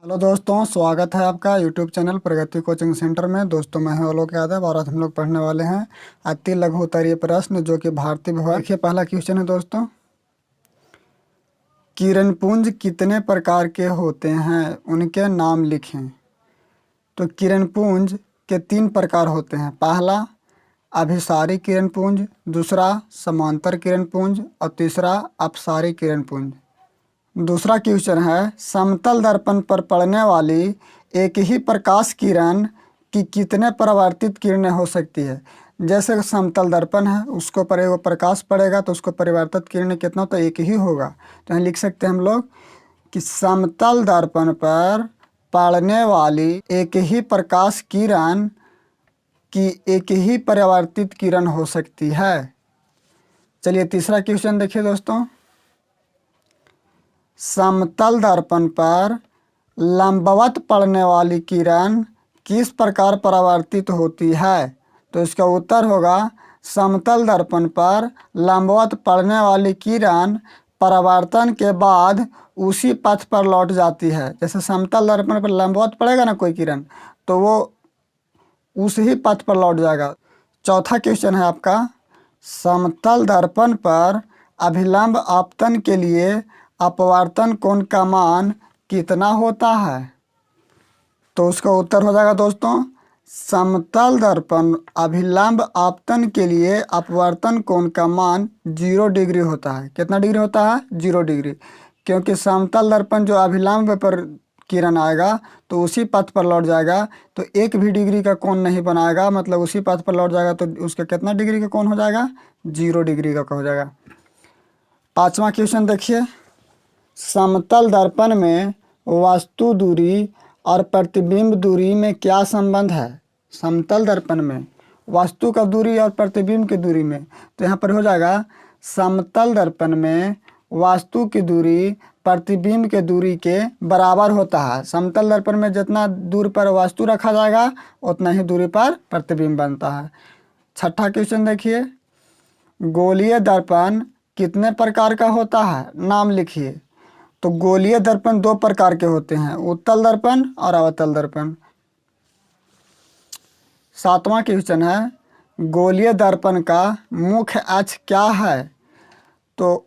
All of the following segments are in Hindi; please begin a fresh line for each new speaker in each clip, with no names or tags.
हेलो दोस्तों, स्वागत है आपका यूट्यूब चैनल प्रगति कोचिंग सेंटर में। दोस्तों मैं हूं आलोक यादव और आज हम लोग पढ़ने वाले हैं अति लघु उत्तरीय प्रश्न जो कि भारतीय विभाग। देखिए पहला क्वेश्चन है दोस्तों, किरणपुंज कितने प्रकार के होते हैं, उनके नाम लिखें। तो किरणपुंज के 3 प्रकार होते हैं। पहला अभिसारी किरणपुंज, दूसरा समांतर किरणपुंज और तीसरा अपसारी किरणपुंज। दूसरा क्वेश्चन है, समतल दर्पण पर पड़ने वाली एक ही प्रकाश किरण की कितने परावर्तित किरणें हो सकती है। जैसे समतल दर्पण है, उसको पर वो प्रकाश पड़ेगा तो उसको परिवर्तित किरणें कितना, तो एक ही होगा। तो यहाँ लिख सकते हैं हम लोग कि समतल दर्पण पर पड़ने वाली एक ही प्रकाश किरण की एक ही परावर्तित किरण हो सकती है। चलिए तीसरा क्वेश्चन देखिए दोस्तों, समतल दर्पण पर लंबवत पड़ने वाली किरण किस प्रकार परावर्तित होती है। तो इसका उत्तर होगा समतल दर्पण पर लंबवत पड़ने वाली किरण परावर्तन के बाद उसी पथ पर लौट जाती है। जैसे समतल दर्पण पर लंबवत पड़ेगा ना कोई किरण, तो वो उस ही पथ पर लौट जाएगा। चौथा क्वेश्चन है आपका, समतल दर्पण पर अभिलंब आपतन के लिए अपवर्तन कोण का मान कितना होता है। तो उसका उत्तर हो जाएगा दोस्तों, समतल दर्पण अभिलंब आपतन के लिए अपवर्तन कोण का मान 0 डिग्री होता है। कितना डिग्री होता है? 0 डिग्री। क्योंकि समतल दर्पण जो अभिलंब पर किरण आएगा तो उसी पथ पर लौट जाएगा, तो 1 भी डिग्री का कोण नहीं बनाएगा, मतलब उसी पथ पर लौट जाएगा, तो उसका कितना डिग्री का कोण हो जाएगा? 0 डिग्री का हो जाएगा। पांचवा क्वेश्चन देखिए, समतल दर्पण में वस्तु दूरी और प्रतिबिंब दूरी में क्या संबंध है। समतल दर्पण में वस्तु का दूरी और प्रतिबिंब की दूरी में, तो यहाँ पर हो जाएगा समतल दर्पण में वस्तु की दूरी प्रतिबिंब के दूरी के बराबर होता है। समतल दर्पण में जितना दूर पर वस्तु रखा जाएगा उतना ही दूरी पर प्रतिबिंब बनता है। छठा क्वेश्चन देखिए, गोलीय दर्पण कितने प्रकार का होता है, नाम लिखिए। तो गोलीय दर्पण 2 प्रकार के होते हैं, उत्तल दर्पण और अवतल दर्पण। सातवां क्वेश्चन है, गोलीय दर्पण का मुख्य अक्ष क्या है। तो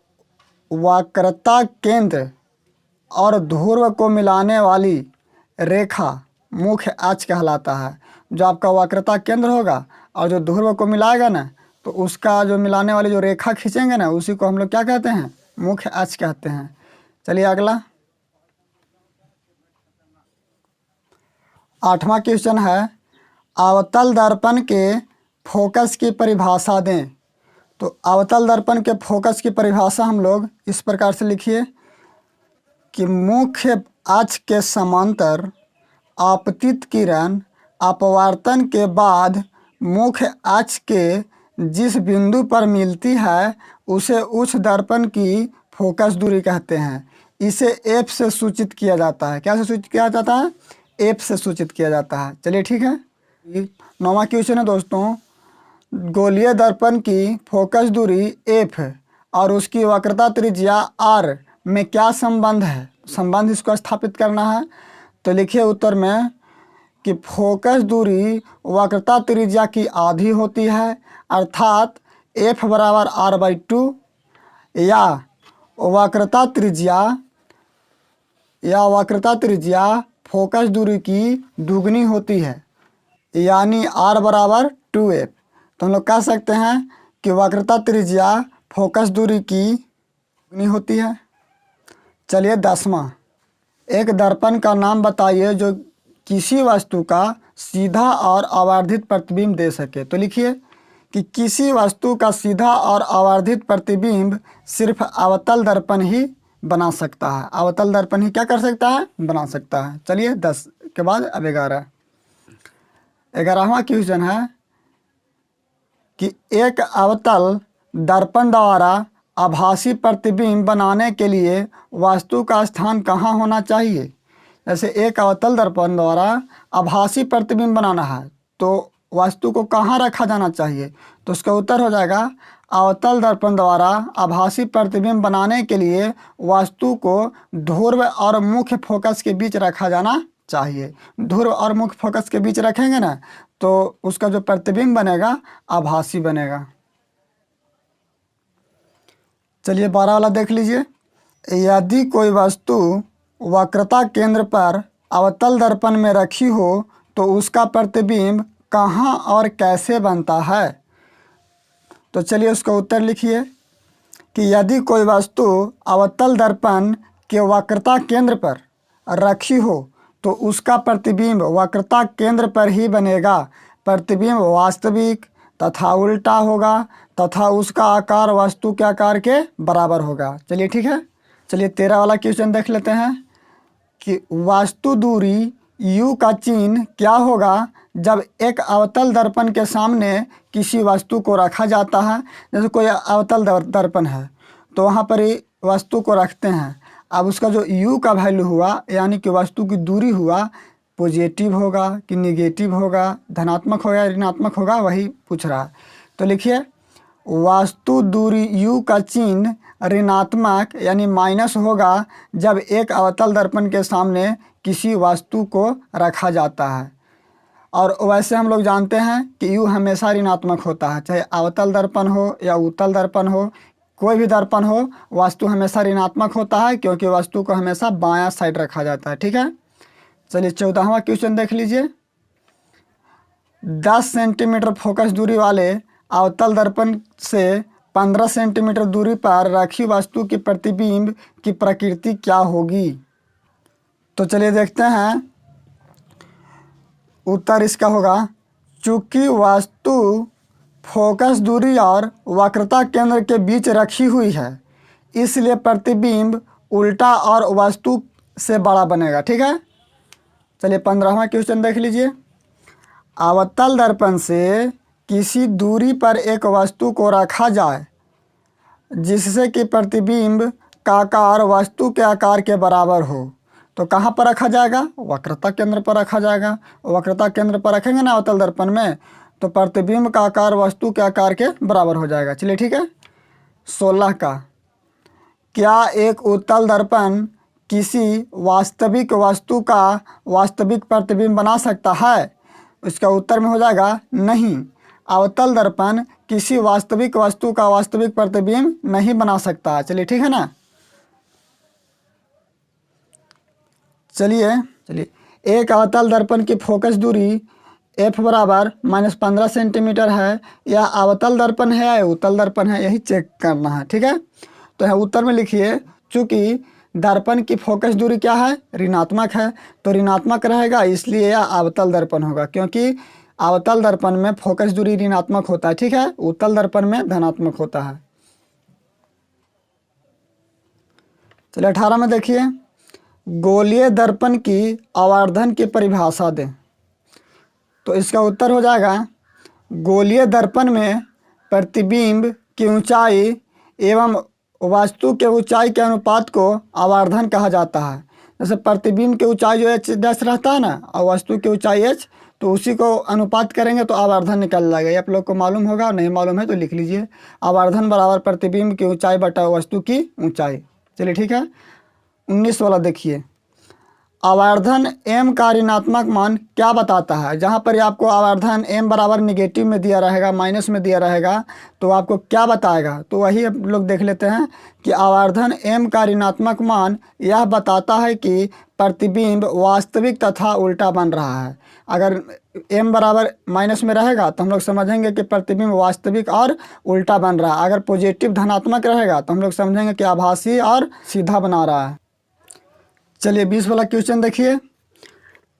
वक्रता केंद्र और ध्रुव को मिलाने वाली रेखा मुख्य अक्ष कहलाता है। जो आपका वक्रता केंद्र होगा और जो ध्रुव को मिलाएगा ना, तो उसका जो मिलाने वाली जो रेखा खींचेंगे ना, उसी को हम लोग क्या कहते हैं? मुख्य अक्ष कहते हैं। चलिए अगला, 8वां क्वेश्चन है, अवतल दर्पण के फोकस की परिभाषा दें। तो अवतल दर्पण के फोकस की परिभाषा हम लोग इस प्रकार से लिखिए कि मुख्य अक्ष के समांतर आपतित किरण अपवर्तन के बाद मुख्य अक्ष के जिस बिंदु पर मिलती है उसे उस दर्पण की फोकस दूरी कहते हैं। इसे एफ से सूचित किया जाता है। क्या से सूचित किया जाता है? एफ से सूचित किया जाता है। चलिए ठीक है। 9वां क्वेश्चन है दोस्तों, गोलीय दर्पण की फोकस दूरी एफ और उसकी वक्रता त्रिज्या आर में क्या संबंध है। संबंध इसको स्थापित करना है। तो लिखिए उत्तर में कि फोकस दूरी वक्रता त्रिज्या की आधी होती है, अर्थात एफ बराबर r/2, या वक्रता त्रिज्या फोकस दूरी की दुगनी होती है, यानी r बराबर 2f। तो हम लोग कह सकते हैं कि वक्रता त्रिज्या फोकस दूरी की दुगनी होती है। चलिए 10वां, एक दर्पण का नाम बताइए जो किसी वस्तु का सीधा और आवर्धित प्रतिबिंब दे सके। तो लिखिए कि किसी वस्तु का सीधा और आवर्धित प्रतिबिंब सिर्फ अवतल दर्पण ही बना सकता है। अवतल दर्पण ही क्या कर सकता है? बना सकता है। चलिए 10 के बाद अब 11वां क्वेश्चन है कि एक अवतल दर्पण द्वारा आभासी प्रतिबिंब बनाने के लिए वस्तु का स्थान कहाँ होना चाहिए। जैसे एक अवतल दर्पण द्वारा आभासी प्रतिबिंब बनाना है तो वस्तु को कहाँ रखा जाना चाहिए? तो उसका उत्तर हो जाएगा अवतल दर्पण द्वारा आभासी प्रतिबिंब बनाने के लिए वस्तु को ध्रुव और मुख्य फोकस के बीच रखा जाना चाहिए। ध्रुव और मुख्य फोकस के बीच रखेंगे ना तो उसका जो प्रतिबिंब बनेगा आभासी बनेगा। चलिए 12 वाला देख लीजिए। यदि कोई वस्तु वक्रता केंद्र पर अवतल दर्पण में रखी हो तो उसका प्रतिबिंब कहाँ और कैसे बनता है? तो चलिए उसका उत्तर लिखिए कि यदि कोई वस्तु अवतल दर्पण के वक्रता केंद्र पर रखी हो तो उसका प्रतिबिंब वक्रता केंद्र पर ही बनेगा। प्रतिबिंब वास्तविक तथा उल्टा होगा तथा उसका आकार वस्तु के आकार के बराबर होगा। चलिए ठीक है। चलिए 13 वाला क्वेश्चन देख लेते हैं कि वास्तु दूरी U का चिन्ह क्या होगा जब एक अवतल दर्पण के सामने किसी वस्तु को रखा जाता है। जैसे कोई अवतल दर्पण है तो वहाँ पर ही वस्तु को रखते हैं। अब उसका जो U का वैल्यू हुआ यानी कि वस्तु की दूरी हुआ पॉजिटिव होगा कि निगेटिव होगा, धनात्मक होगा या ऋणात्मक होगा, वही पूछ रहा है। तो लिखिए वास्तु दूरी U का चिन्ह ऋणात्मक यानी माइनस होगा जब एक अवतल दर्पण के सामने किसी वस्तु को रखा जाता है। और वैसे हम लोग जानते हैं कि U हमेशा ऋणात्मक होता है, चाहे अवतल दर्पण हो या उत्तल दर्पण हो, कोई भी दर्पण हो, वस्तु हमेशा ऋणात्मक होता है क्योंकि वस्तु को हमेशा बायां साइड रखा जाता है। ठीक है। चलिए 14वां क्वेश्चन देख लीजिए। 10 सेंटीमीटर फोकस दूरी वाले अवतल दर्पण से 15 सेंटीमीटर दूरी पर रखी वस्तु की प्रतिबिंब की प्रकृति क्या होगी? तो चलिए देखते हैं। उत्तर इसका होगा चूंकि वस्तु फोकस दूरी और वक्रता केंद्र के बीच रखी हुई है इसलिए प्रतिबिंब उल्टा और वस्तु से बड़ा बनेगा। ठीक है। चलिए 15वां क्वेश्चन देख लीजिए। अवतल दर्पण से किसी दूरी पर एक वस्तु को रखा जाए जिससे कि प्रतिबिंब का आकार वस्तु के आकार के बराबर हो तो कहाँ पर रखा जाएगा? वक्रता केंद्र पर रखा जाएगा। वक्रता केंद्र पर रखेंगे ना अवतल दर्पण में तो प्रतिबिंब का आकार वस्तु के आकार के बराबर हो जाएगा। चलिए ठीक है। 16 का क्या एक उत्तल दर्पण किसी वास्तविक वस्तु का वास्तविक प्रतिबिंब बना सकता है? इसका उत्तर में हो जाएगा नहीं। अवतल दर्पण किसी वास्तविक वस्तु का वास्तविक प्रतिबिंब नहीं बना सकता। चलिए ठीक है ना। चलिए एक अवतल दर्पण की फोकस दूरी F बराबर -15 सेंटीमीटर है। या अवतल दर्पण है या उत्तल दर्पण है, यही चेक करना है। ठीक है। तो यहाँ उत्तर में लिखिए चूँकि दर्पण की फोकस दूरी क्या है? ऋणात्मक है, तो ऋणात्मक रहेगा इसलिए यह अवतल दर्पण होगा क्योंकि अवतल दर्पण में फोकस दूरी ऋणात्मक होता है। ठीक है। उत्तल दर्पण में धनात्मक होता है। चलिए 18 में देखिए गोलीय दर्पण की आवर्धन की परिभाषा दें। तो इसका उत्तर हो जाएगा गोलीय दर्पण में प्रतिबिंब की ऊंचाई एवं वस्तु के ऊंचाई के अनुपात को आवर्धन कहा जाता है। जैसे प्रतिबिंब की ऊंचाई जो h' रहता है ना और वस्तु की ऊंचाई h, तो उसी को अनुपात करेंगे तो आवर्धन निकल जाएगा। ये आप लोग को मालूम होगा, नहीं मालूम है तो लिख लीजिए आवर्धन बराबर प्रतिबिंब की ऊंचाई बटा वस्तु की ऊंचाई। चलिए ठीक है। 19 वाला देखिए आवर्धन m का ऋणात्मक मान क्या बताता है? जहाँ पर आपको आवर्धन m बराबर निगेटिव में दिया रहेगा, माइनस में दिया रहेगा, तो आपको क्या बताएगा? तो वही हम लोग देख लेते हैं कि आवर्धन m का ऋणात्मक मान यह बताता है कि प्रतिबिंब वास्तविक तथा उल्टा बन रहा है। अगर m बराबर माइनस में रहेगा तो हम लोग समझेंगे कि प्रतिबिंब वास्तविक और उल्टा बन रहा है। अगर पॉजिटिव धनात्मक रहेगा तो हम लोग समझेंगे कि आभासी और सीधा बना रहा है। चलिए 20 वाला क्वेश्चन देखिए।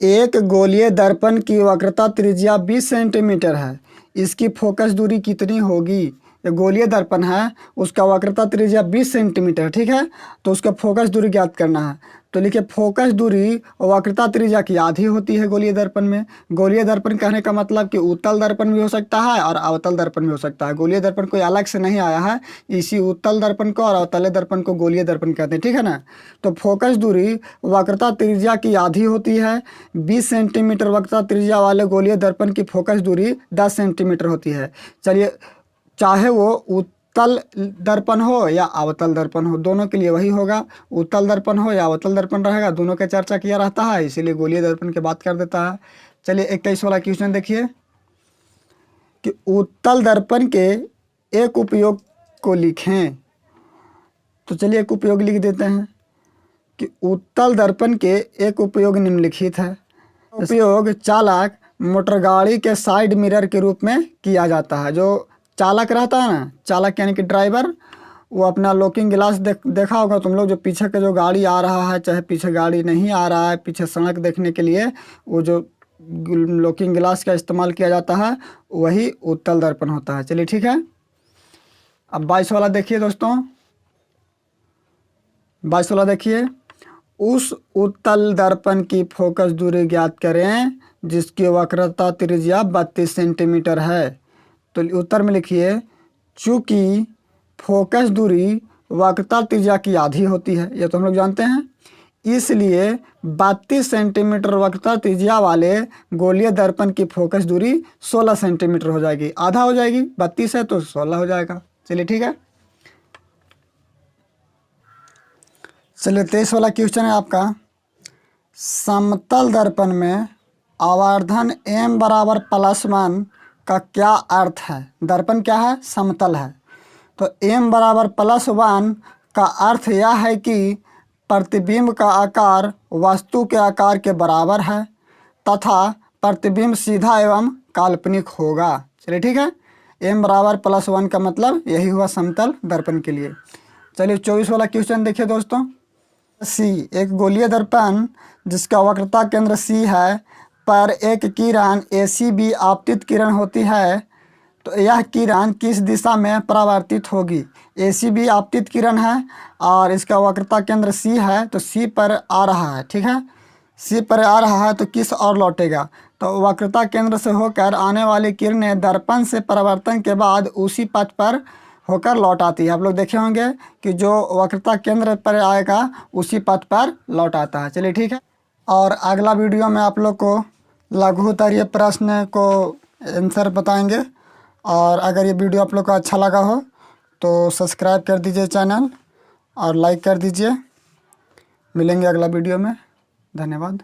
एक गोलीय दर्पण की वक्रता त्रिज्या 20 सेंटीमीटर है, इसकी फोकस दूरी कितनी होगी? जो गोलीय दर्पण है उसका वक्रता त्रिज्या 20 सेंटीमीटर, ठीक है। तो उसका फोकस दूरी ज्ञात करना है। तो लिखिए फोकस दूरी वक्रता त्रिज्या की आधी होती है गोलीय दर्पण में। गोलीय दर्पण कहने का मतलब कि उत्तल दर्पण भी हो सकता है और अवतल दर्पण भी हो सकता है। गोलीय दर्पण कोई अलग से नहीं आया है, इसी उत्तल दर्पण को और अवतल दर्पण को गोलीय दर्पण कहते हैं, ठीक है ना। तो फोकस दूरी वक्रता त्रिज्या की आधी होती है। 20 सेंटीमीटर वक्रता त्रिज्या वाले गोलीय दर्पण की फोकस दूरी 10 सेंटीमीटर होती है। चलिए, चाहे वो उत्तल दर्पण हो या अवतल दर्पण हो, दोनों के लिए वही होगा। उत्तल दर्पण हो या अवतल दर्पण रहेगा, दोनों का चर्चा किया रहता है, इसीलिए गोलीय दर्पण की बात कर देता है। चलिए 21 वाला क्वेश्चन देखिए कि उत्तल दर्पण के एक उपयोग को लिखें। तो चलिए एक उपयोग लिख देते हैं कि उत्तल दर्पण के एक उपयोग निम्नलिखित है। उपयोग चालक मोटरगाड़ी के साइड मिरर के रूप में किया जाता है। जो चालक रहता है ना, चालक यानी कि ड्राइवर, वो अपना लुकिंग ग्लास देखा होगा तुम लोग, जो पीछे के जो गाड़ी आ रहा है, चाहे पीछे गाड़ी नहीं आ रहा है, पीछे सड़क देखने के लिए वो जो लुकिंग ग्लास का इस्तेमाल किया जाता है, वही उत्तल दर्पण होता है। चलिए ठीक है। अब 22 वाला देखिए दोस्तों, 22 वाला देखिए, उस उत्तल दर्पण की फोकस दूरी ज्ञात करें जिसकी वक्रता त्रिज्या 32 सेंटीमीटर है। तो उत्तर में लिखिए, चूंकि फोकस दूरी वक्रता त्रिज्या की आधी होती है, ये तो हम लोग जानते हैं, इसलिए 32 सेंटीमीटर वक्रता त्रिज्या वाले गोलीय दर्पण की फोकस दूरी 16 सेंटीमीटर हो जाएगी। आधा हो जाएगी, 32 है तो 16 हो जाएगा। चलिए ठीक है। चलिए 23 वाला क्वेश्चन है आपका, समतल दर्पण में आवर्धन m बराबर +1 का क्या अर्थ है। दर्पण क्या है, समतल है, तो m बराबर +1 का अर्थ यह है कि प्रतिबिंब का आकार वस्तु के आकार के बराबर है तथा प्रतिबिंब सीधा एवं काल्पनिक होगा। चलिए ठीक है, m बराबर +1 का मतलब यही हुआ समतल दर्पण के लिए। चलिए 24 वाला क्वेश्चन देखिए दोस्तों, C एक गोलीय दर्पण जिसका वक्रता केंद्र C है पर एक किरण ACB आपतित किरण होती है, तो यह किरण किस दिशा में परावर्तित होगी। ACB आपतित किरण है और इसका वक्रता केंद्र C है, तो C पर आ रहा है, ठीक है, C पर आ रहा है, तो किस ओर लौटेगा। तो वक्रता केंद्र से होकर आने वाली किरणें दर्पण से परावर्तन के बाद उसी पथ पर होकर लौट आती है। आप लोग देखे होंगे कि जो वक्रता केंद्र पर आएगा उसी पथ पर लौट आता है। चलिए ठीक है। और अगला वीडियो में आप लोग को लघु उत्तरीय प्रश्न को आंसर बताएंगे। और अगर ये वीडियो आप लोग को अच्छा लगा हो तो सब्सक्राइब कर दीजिए चैनल और लाइक कर दीजिए। मिलेंगे अगला वीडियो में। धन्यवाद।